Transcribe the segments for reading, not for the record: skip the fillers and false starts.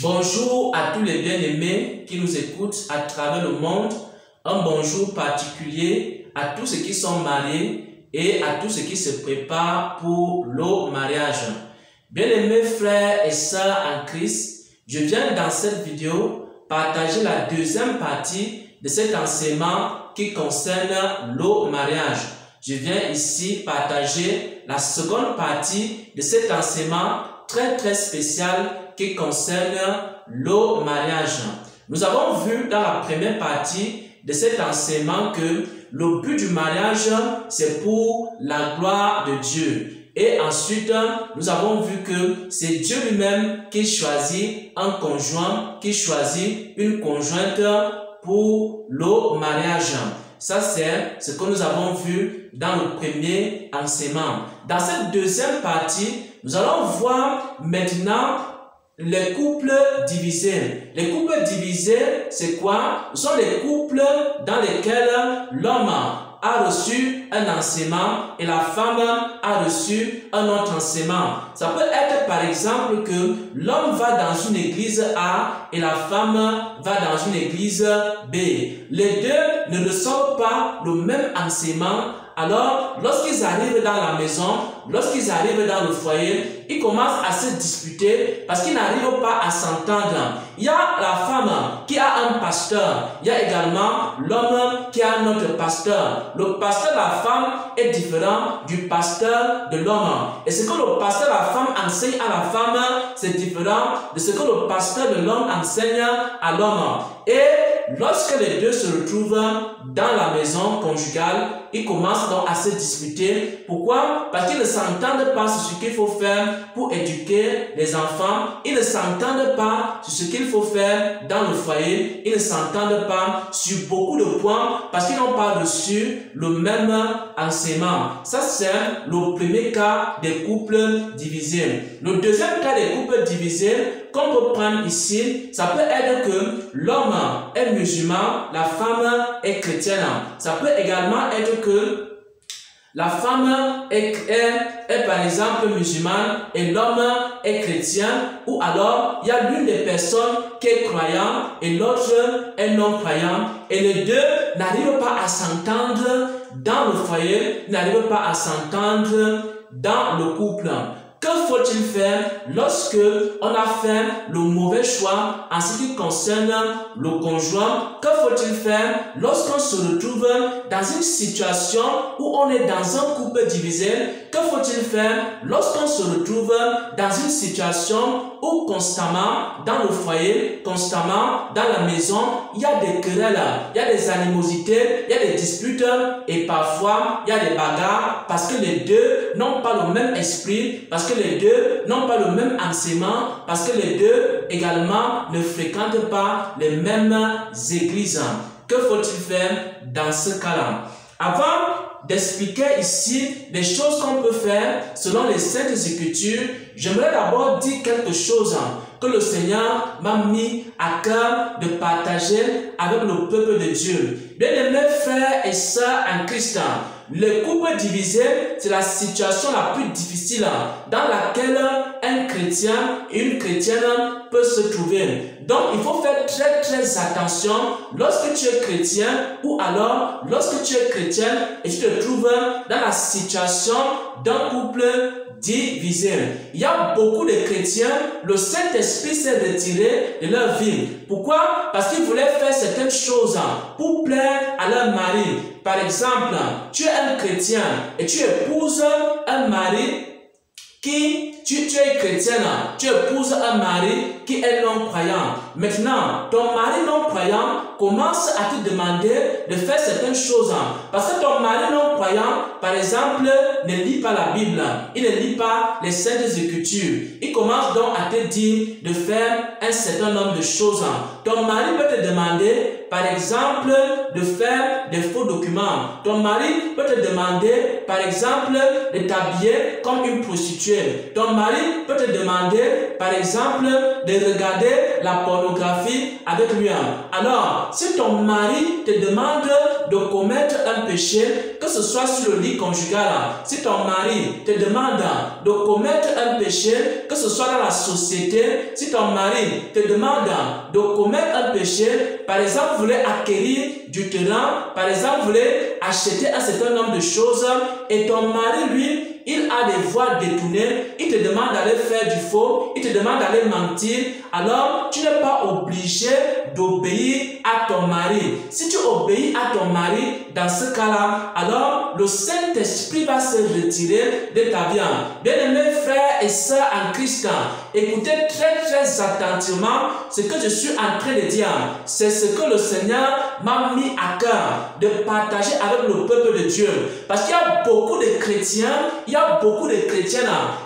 Bonjour à tous les bien-aimés qui nous écoutent à travers le monde. Un bonjour particulier à tous ceux qui sont mariés et à tous ceux qui se préparent pour le mariage. Bien-aimés frères et sœurs en Christ, je viens dans cette vidéo partager la deuxième partie de cet enseignement qui concerne le mariage. Je viens ici partager la seconde partie de cet enseignement très spécial qui concerne le mariage. Nous avons vu dans la première partie de cet enseignement que le but du mariage, c'est pour la gloire de Dieu. Et ensuite, nous avons vu que c'est Dieu lui-même qui choisit un conjoint, qui choisit une conjointe pour le mariage. Ça, c'est ce que nous avons vu dans le premier enseignement. Dans cette deuxième partie, nous allons voir maintenant les couples divisés. Les couples divisés, c'est quoi? Ce sont les couples dans lesquels l'homme a reçu un enseignement et la femme a reçu un autre enseignement. Ça peut être par exemple que l'homme va dans une église A et la femme va dans une église B. Les deux ne reçoivent pas le même enseignement. Alors, lorsqu'ils arrivent dans la maison, lorsqu'ils arrivent dans le foyer, ils commencent à se disputer parce qu'ils n'arrivent pas à s'entendre. Il y a la femme qui a un pasteur. Il y a également l'homme qui a un autre pasteur. Le pasteur de la femme est différent du pasteur de l'homme. Et ce que le pasteur de la femme enseigne à la femme, c'est différent de ce que le pasteur de l'homme enseigne à l'homme. Et lorsque les deux se retrouvent dans la maison conjugale, ils commencent donc à se disputer. Pourquoi? Parce qu'ils ne s'entendent pas sur ce qu'il faut faire pour éduquer les enfants. Ils ne s'entendent pas sur ce qu'il faut faire dans le foyer. Ils ne s'entendent pas sur beaucoup de points parce qu'ils n'ont pas reçu le même enseignement. Ça, c'est le premier cas des couples divisés. Le deuxième cas des couples divisés qu'on peut prendre ici, ça peut être que l'homme est musulman, la femme est chrétienne. Ça peut également être que la femme est par exemple musulmane et l'homme est chrétien, ou alors il y a l'une des personnes qui est croyante et l'autre est non croyant, et les deux n'arrivent pas à s'entendre dans le foyer, n'arrivent pas à s'entendre dans le couple. Que faut-il faire lorsque on a fait le mauvais choix en ce qui concerne le conjoint? Que faut-il faire lorsqu'on se retrouve dans une situation où on est dans un couple divisé? Que faut-il faire lorsqu'on se retrouve dans une situation où constamment dans le foyer, constamment dans la maison, il y a des querelles, il y a des animosités, il y a des disputes et parfois il y a des bagarres parce que les deux n'ont pas le même esprit, parce que les deux n'ont pas le même enseignement, parce que les deux également ne fréquentent pas les mêmes églises. Que faut-il faire dans ce cas-là? Avant d'expliquer ici les choses qu'on peut faire selon les Saintes Écritures, j'aimerais d'abord dire quelque chose que le Seigneur m'a mis à cœur de partager avec le peuple de Dieu. Bien-aimés frères et sœurs en Christ, les couples divisés, c'est la situation la plus difficile dans laquelle un chrétien et une chrétienne peuvent se trouver. Donc, il faut faire très attention lorsque tu es chrétien ou alors lorsque tu es chrétienne et tu te trouves dans la situation d'un couple divisé. Il y a beaucoup de chrétiens, le Saint-Esprit s'est retiré de leur vie. Pourquoi? Parce qu'ils voulaient faire certaines choses pour plaire à leur mari. Par exemple, tu es un chrétien et tu épouses un mari qui, tu es chrétienne, tu épouses un mari qui est non-croyant. Maintenant, ton mari non-croyant commence à te demander de faire certaines choses. Parce que ton mari non-croyant, par exemple, ne lit pas la Bible. Il ne lit pas les Saintes Écritures. Il commence donc à te dire de faire un certain nombre de choses. Ton mari peut te demander, par exemple, de faire des faux documents. Ton mari peut te demander, par exemple, de t'habiller comme une prostituée. Ton mari peut te demander, par exemple, de regarder la pornographie pornographie avec lui. Alors, si ton mari te demande de commettre un péché, que ce soit sur le lit conjugal, si ton mari te demande de commettre un péché, que ce soit dans la société, si ton mari te demande de commettre un péché, par exemple, vous voulez acquérir du terrain, par exemple, vous voulez acheter un certain nombre de choses, et ton mari, lui, il a des voies détournées, il te demande d'aller faire du faux, il te demande d'aller mentir, alors tu n'es pas obligé d'obéir à ton mari. Si tu obéis à ton mari, dans ce cas-là, alors le Saint-Esprit va se retirer de ta vie. Bien-aimés frères et sœurs en Christ, écoutez très attentivement ce que je suis en train de dire. C'est ce que le Seigneur m'a mis à cœur de partager avec le peuple de Dieu. Parce qu'il y a beaucoup de chrétiens,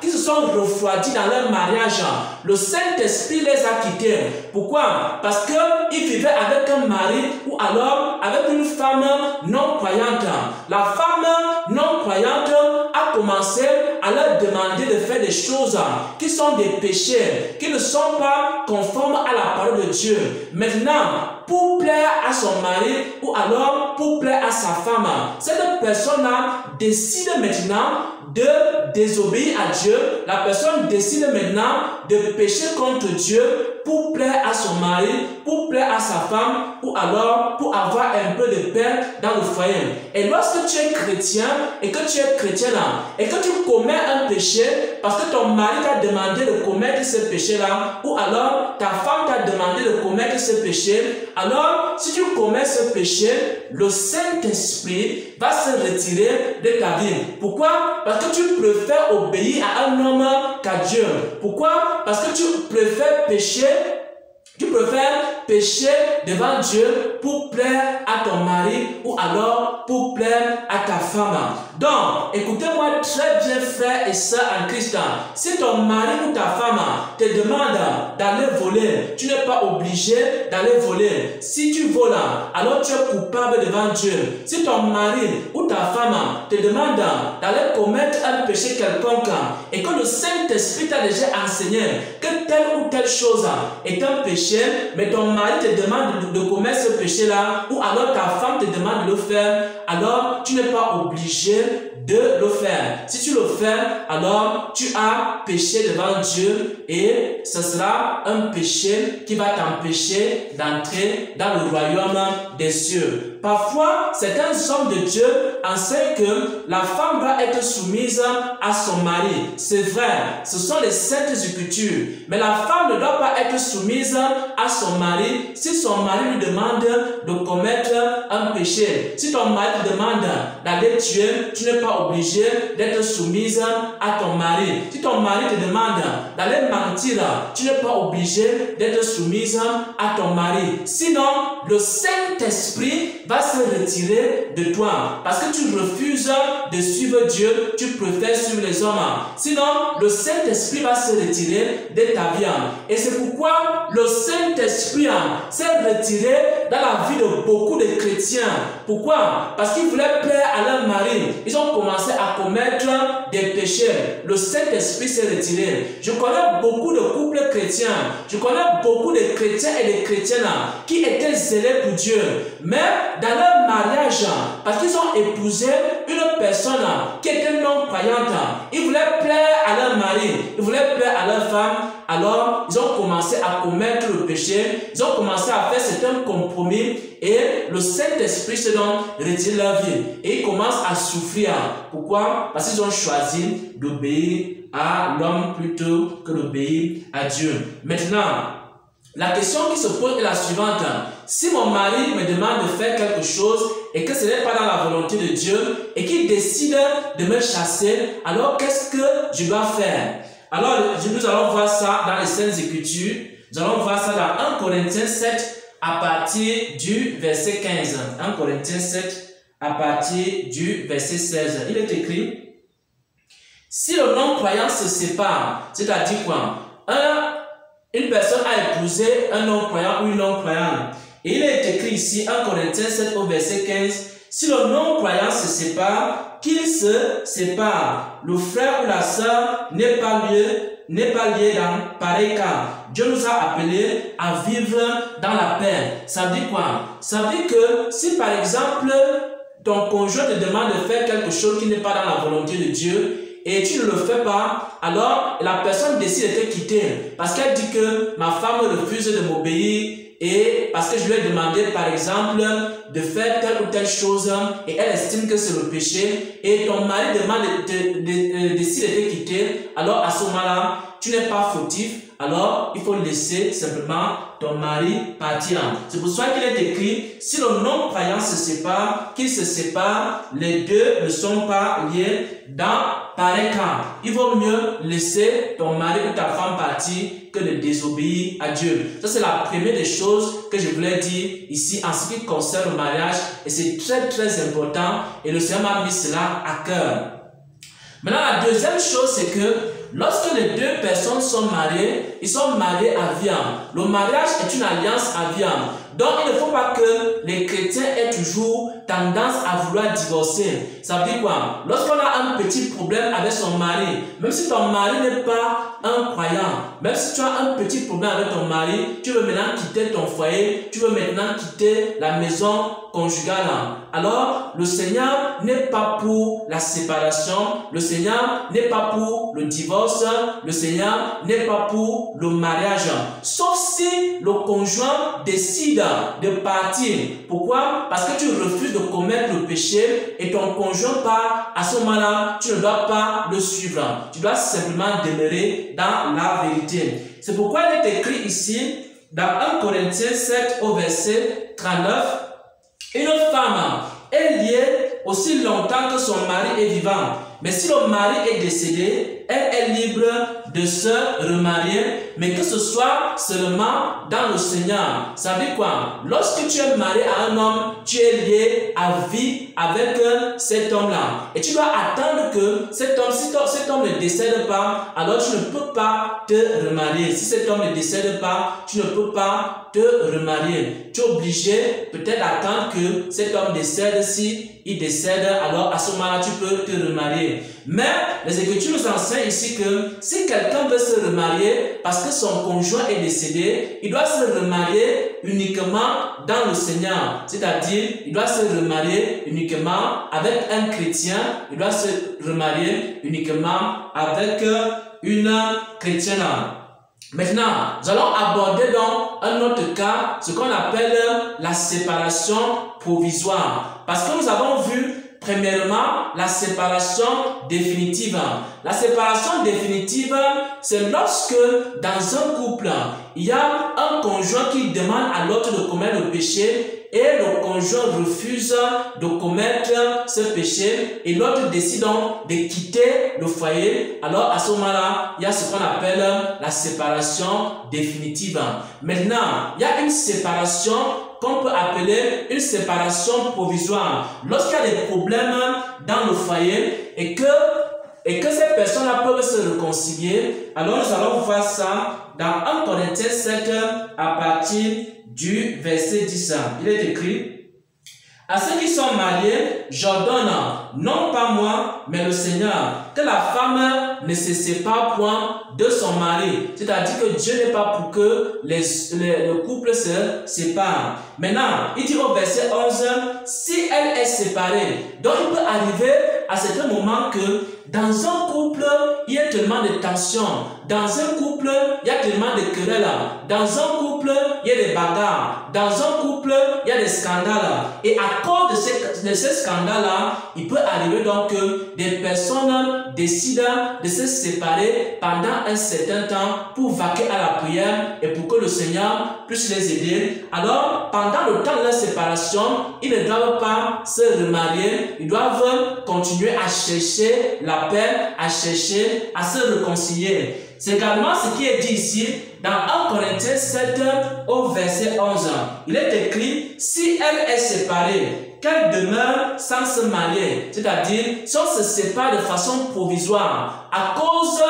qui se sont refroidis dans leur mariage. Le Saint-Esprit les a quittés. Pourquoi? Parce qu'ils vivaient avec un mari ou alors avec une femme non-croyante. La femme non-croyante a commencé à leur demander de faire des choses qui sont des péchés, qui ne sont pas conformes à la parole de Dieu. Maintenant, pour plaire à son mari ou alors pour plaire à sa femme, cette personne-là décide maintenant de désobéir à Dieu. La personne décide maintenant de pécher contre Dieu pour plaire à son mari, pour plaire à sa femme ou alors pour avoir un peu de paix dans le foyer. Et lorsque tu es chrétien et que tu es chrétienne et que tu commets un péché parce que ton mari t'a demandé de commettre ce péché-là ou alors ta femme t'a demandé de commettre ce péché, alors si tu commets ce péché, le Saint-Esprit va se retirer de ta vie. Pourquoi? Parce que tu préfères obéir à un homme qu'à Dieu. Pourquoi? Parce que tu préfères pécher devant Dieu pour plaire à ton mari ou alors pour plaire à ta femme. Donc, écoutez-moi très bien, frères et sœurs en Christ. Si ton mari ou ta femme te demande d'aller voler, tu n'es pas obligé d'aller voler. Si tu voles, alors tu es coupable devant Dieu. Si ton mari ou ta femme te demande d'aller commettre un péché quelconque et que le Saint-Esprit t'a déjà enseigné que telle ou telle chose est un péché, mais ton mari te demande de commettre ce péché-là, ou alors ta femme te demande de le faire, alors tu n'es pas obligé de le faire. Si tu le fais, alors tu as péché devant Dieu et ce sera un péché qui va t'empêcher d'entrer dans le royaume des cieux. Parfois, certains hommes de Dieu enseignent que la femme doit être soumise à son mari. C'est vrai, ce sont les saintes écritures. Mais la femme ne doit pas être soumise à son mari si son mari lui demande de commettre un péché. Si ton mari te demande d'aller tuer, tu n'es pas obligé d'être soumise à ton mari. Si ton mari te demande d'aller mentir, tu n'es pas obligé d'être soumise à ton mari. Sinon, le Saint-Esprit va se retirer de toi parce que tu refuses de suivre Dieu, tu préfères suivre les hommes. Sinon, le Saint-Esprit va se retirer de ta vie. Et c'est pourquoi le Saint-Esprit s'est retiré dans la vie de beaucoup de chrétiens. Pourquoi? Parce qu'ils voulaient plaire à leur mari. Ils ont commencé à commettre des péchés. Le Saint-Esprit s'est retiré. Je connais beaucoup de couples chrétiens. Je connais beaucoup de chrétiens et de chrétiennes qui étaient zélés pour Dieu. Mais dans leur mariage, parce qu'ils ont épousé une personne qui était non-croyante, ils voulaient plaire à leur mari, ils voulaient plaire à leur femme, alors ils ont commencé à commettre le péché, ils ont commencé à faire certains compromis et le Saint-Esprit se donc retire leur vie et ils commencent à souffrir. Pourquoi? Parce qu'ils ont choisi d'obéir à l'homme plutôt que d'obéir à Dieu. Maintenant, la question qui se pose est la suivante. Si mon mari me demande de faire quelque chose et que ce n'est pas dans la volonté de Dieu et qu'il décide de me chasser, alors qu'est-ce que je dois faire? Alors, nous allons voir ça dans les Saintes Écritures. Nous allons voir ça dans 1 Corinthiens 7 à partir du verset 15. 1 Corinthiens 7 à partir du verset 16. Il est écrit: si le non-croyant se sépare, c'est-à-dire quoi? Une personne a épousé un non-croyant ou une non-croyante. Et il est écrit ici, 1 Corinthiens 7 au verset 15, si le non-croyant se sépare, qu'il se sépare. Le frère ou la sœur n'est pas lié n'est pas lié dans pareil cas. Dieu nous a appelés à vivre dans la paix. Ça veut dire quoi? Ça veut dire que si par exemple, ton conjoint te demande de faire quelque chose qui n'est pas dans la volonté de Dieu, et tu ne le fais pas, alors la personne décide de te quitter parce qu'elle dit que ma femme refuse de m'obéir et parce que je lui ai demandé par exemple de faire telle ou telle chose et elle estime que c'est le péché et ton mari décide de te quitter, alors à ce moment-là, tu n'es pas fautif, alors il faut laisser simplement ton mari partir. C'est pour ça qu'il est écrit, si le non-croyant se sépare, qu'ils se séparent, les deux ne sont pas liés dans pareil cas. Il vaut mieux laisser ton mari ou ta femme partir que de désobéir à Dieu. Ça, c'est la première des choses que je voulais dire ici en ce qui concerne le mariage. Et c'est très, très important. Et le Seigneur m'a mis cela à cœur. Maintenant, la deuxième chose, c'est que lorsque les deux personnes sont mariées, ils sont mariés à vie. Le mariage est une alliance à vie. Donc, il ne faut pas que les chrétiens aient toujours tendance à vouloir divorcer. Ça veut dire quoi? Lorsqu'on a un petit problème avec son mari, même si ton mari n'est pas un croyant, même si tu as un petit problème avec ton mari, tu veux maintenant quitter ton foyer, tu veux maintenant quitter la maison conjugale. Alors, le Seigneur n'est pas pour la séparation, le Seigneur n'est pas pour le divorce, le Seigneur n'est pas pour le mariage. Sauf si le conjoint décide de partir. Pourquoi? Parce que tu refuses de commettre le péché et ton conjoint part. À ce moment-là, tu ne dois pas le suivre. Tu dois simplement demeurer dans la vérité. C'est pourquoi il est écrit ici, dans 1 Corinthiens 7 au verset 39, une femme est liée aussi longtemps que son mari est vivant. Mais si le mari est décédé, elle est libre de se remarier, mais que ce soit seulement dans le Seigneur. Ça veut dire quoi? Lorsque tu es marié à un homme, tu es lié à vie avec cet homme-là. Et tu dois attendre que cet homme, si cet homme ne décède pas, alors tu ne peux pas te remarier. Si cet homme ne décède pas, tu ne peux pas te remarier. Tu es obligé peut-être d'attendre que cet homme décède. Si il décède, alors à ce moment-là, tu peux te remarier. Mais les Écritures nous enseignent ici que si quelqu'un veut se remarier parce que son conjoint est décédé, il doit se remarier uniquement dans le Seigneur. C'est-à-dire, il doit se remarier uniquement avec un chrétien, il doit se remarier uniquement avec une chrétienne. Maintenant, nous allons aborder dans un autre cas ce qu'on appelle la séparation provisoire. Parce que nous avons vu premièrement la séparation définitive. La séparation définitive, c'est lorsque dans un couple, il y a un conjoint qui demande à l'autre de commettre le péché et le conjoint refuse de commettre ce péché et l'autre décide donc de quitter le foyer. Alors à ce moment-là, il y a ce qu'on appelle la séparation définitive. Maintenant, il y a une séparation qu'on peut appeler une séparation provisoire. Lorsqu'il y a des problèmes dans le foyer et que ces personnes-là peuvent se réconcilier, alors nous allons voir ça dans 1 Corinthiens 7 à partir du verset 10. Il est écrit: à ceux qui sont mariés, j'ordonne, non pas moi, mais le Seigneur, que la femme ne se sépare point de son mari. C'est-à-dire que Dieu n'est pas pour que le couple se sépare. Maintenant, il dit au verset 11, si elle est séparée, donc il peut arriver à certain moment que dans un couple, il y a tellement de tensions. Dans un couple, il y a tellement de querelles. Dans un couple, il y a des bagarres. Dans un couple, il y a des scandales. Et à cause de ces scandales-là, il peut arriver donc que des personnes décident de se séparer pendant un certain temps pour vaquer à la prière et pour que le Seigneur puisse les aider. Alors, pendant le temps de la séparation, ils ne doivent pas se remarier. Ils doivent continuer à chercher la paix, à chercher à se réconcilier. C'est également ce qui est dit ici dans 1 Corinthiens 7 au verset 11. Il est écrit, si elle est séparée, qu'elle demeure sans se marier. C'est-à-dire, si on se sépare de façon provisoire, À cause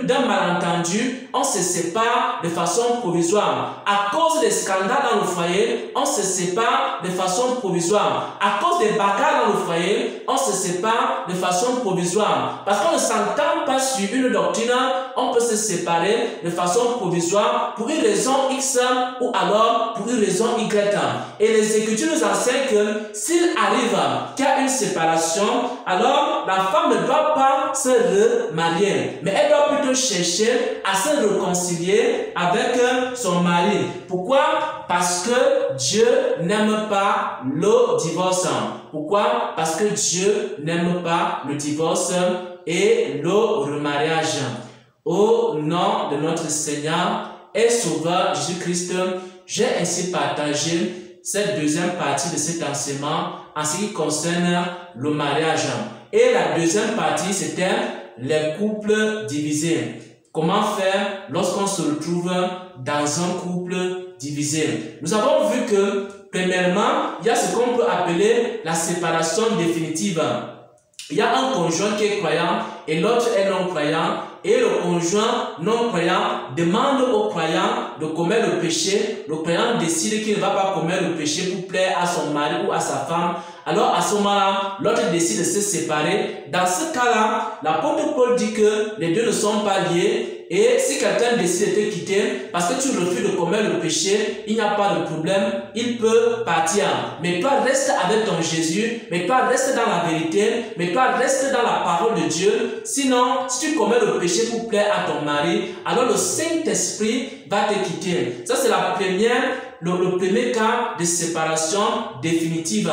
d'un malentendu, on se sépare de façon provisoire. À cause des scandales dans le foyer, on se sépare de façon provisoire. À cause des bagarres dans le foyer, on se sépare de façon provisoire. Parce qu'on ne s'entend pas sur une doctrine, on peut se séparer de façon provisoire pour une raison X ou alors pour une raison Y. Et les Écritures nous enseignent que s'il arrive qu'il y a une séparation, alors la femme ne doit pas se remarier, mais elle doit plutôt chercher à se réconcilier avec son mari. Pourquoi? Parce que Dieu n'aime pas le divorce. Pourquoi? Parce que Dieu n'aime pas le divorce et le remariage. Au nom de notre Seigneur et Sauveur Jésus-Christ, j'ai ainsi partagé cette deuxième partie de cet enseignement en ce qui concerne le mariage. Et la deuxième partie, c'était les couples divisés. Comment faire lorsqu'on se retrouve dans un couple divisé? Nous avons vu que, premièrement, il y a ce qu'on peut appeler la séparation définitive. Il y a un conjoint qui est croyant et l'autre est non-croyant. Et le conjoint non-croyant demande au croyant de commettre le péché. Le croyant décide qu'il ne va pas commettre le péché pour plaire à son mari ou à sa femme. Alors à ce moment-là, l'autre décide de se séparer. Dans ce cas-là, l'apôtre Paul dit que les deux ne sont pas liés. Et si quelqu'un décide de te quitter parce que tu refuses de commettre le péché, il n'y a pas de problème, il peut partir. Mais toi, reste avec ton Jésus, mais toi, reste dans la vérité, mais toi, reste dans la parole de Dieu. Sinon, si tu commets le péché pour plaire à ton mari, alors le Saint-Esprit va te quitter. Ça, c'est le premier cas de séparation définitive.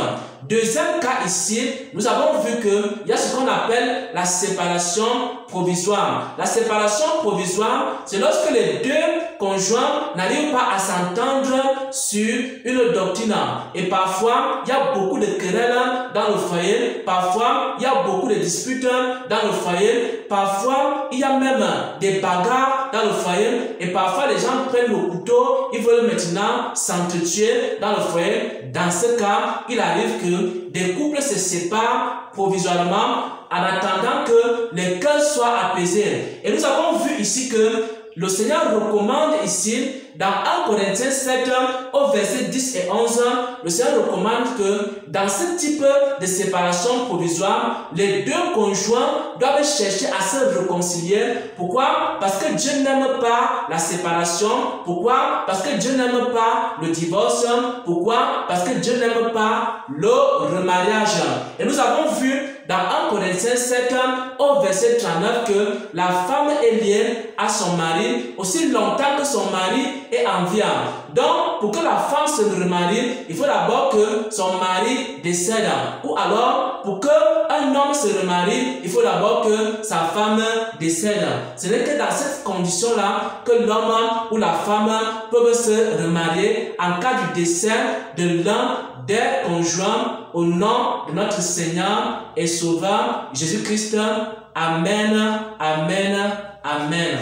Deuxième cas ici, nous avons vu qu'il y a ce qu'on appelle la séparation provisoire. La séparation provisoire, c'est lorsque les deux conjoints n'arrivent pas à s'entendre sur une doctrine. Et parfois, il y a beaucoup de querelles dans le foyer. Parfois, il y a beaucoup de disputes dans le foyer. Parfois, il y a même des bagarres dans le foyer. Et parfois, les gens prennent le couteau. Ils veulent maintenant s'entretuer dans le foyer. Dans ce cas, il arrive que des couples se séparent provisoirement en attendant que les cœurs soient apaisés. Et nous avons vu ici que le Seigneur recommande ici, dans 1 Corinthiens 7, au verset 10 et 11, le Seigneur recommande que dans ce type de séparation provisoire, les deux conjoints doivent chercher à se réconcilier. Pourquoi? Parce que Dieu n'aime pas la séparation. Pourquoi? Parce que Dieu n'aime pas le divorce. Pourquoi? Parce que Dieu n'aime pas le remariage. Et nous avons vu dans 1 Corinthiens 7, au verset 39, que la femme est liée à son mari aussi longtemps que son mari est en vie. Donc, pour que la femme se remarie, il faut d'abord que son mari décède. Ou alors, pour qu'un homme se remarie, il faut d'abord que sa femme décède. Ce n'est que dans cette condition-là que l'homme ou la femme peuvent se remarier en cas du décès de l'un des conjoints au nom de notre Seigneur et Sauveur Jésus-Christ. Amen, amen, amen.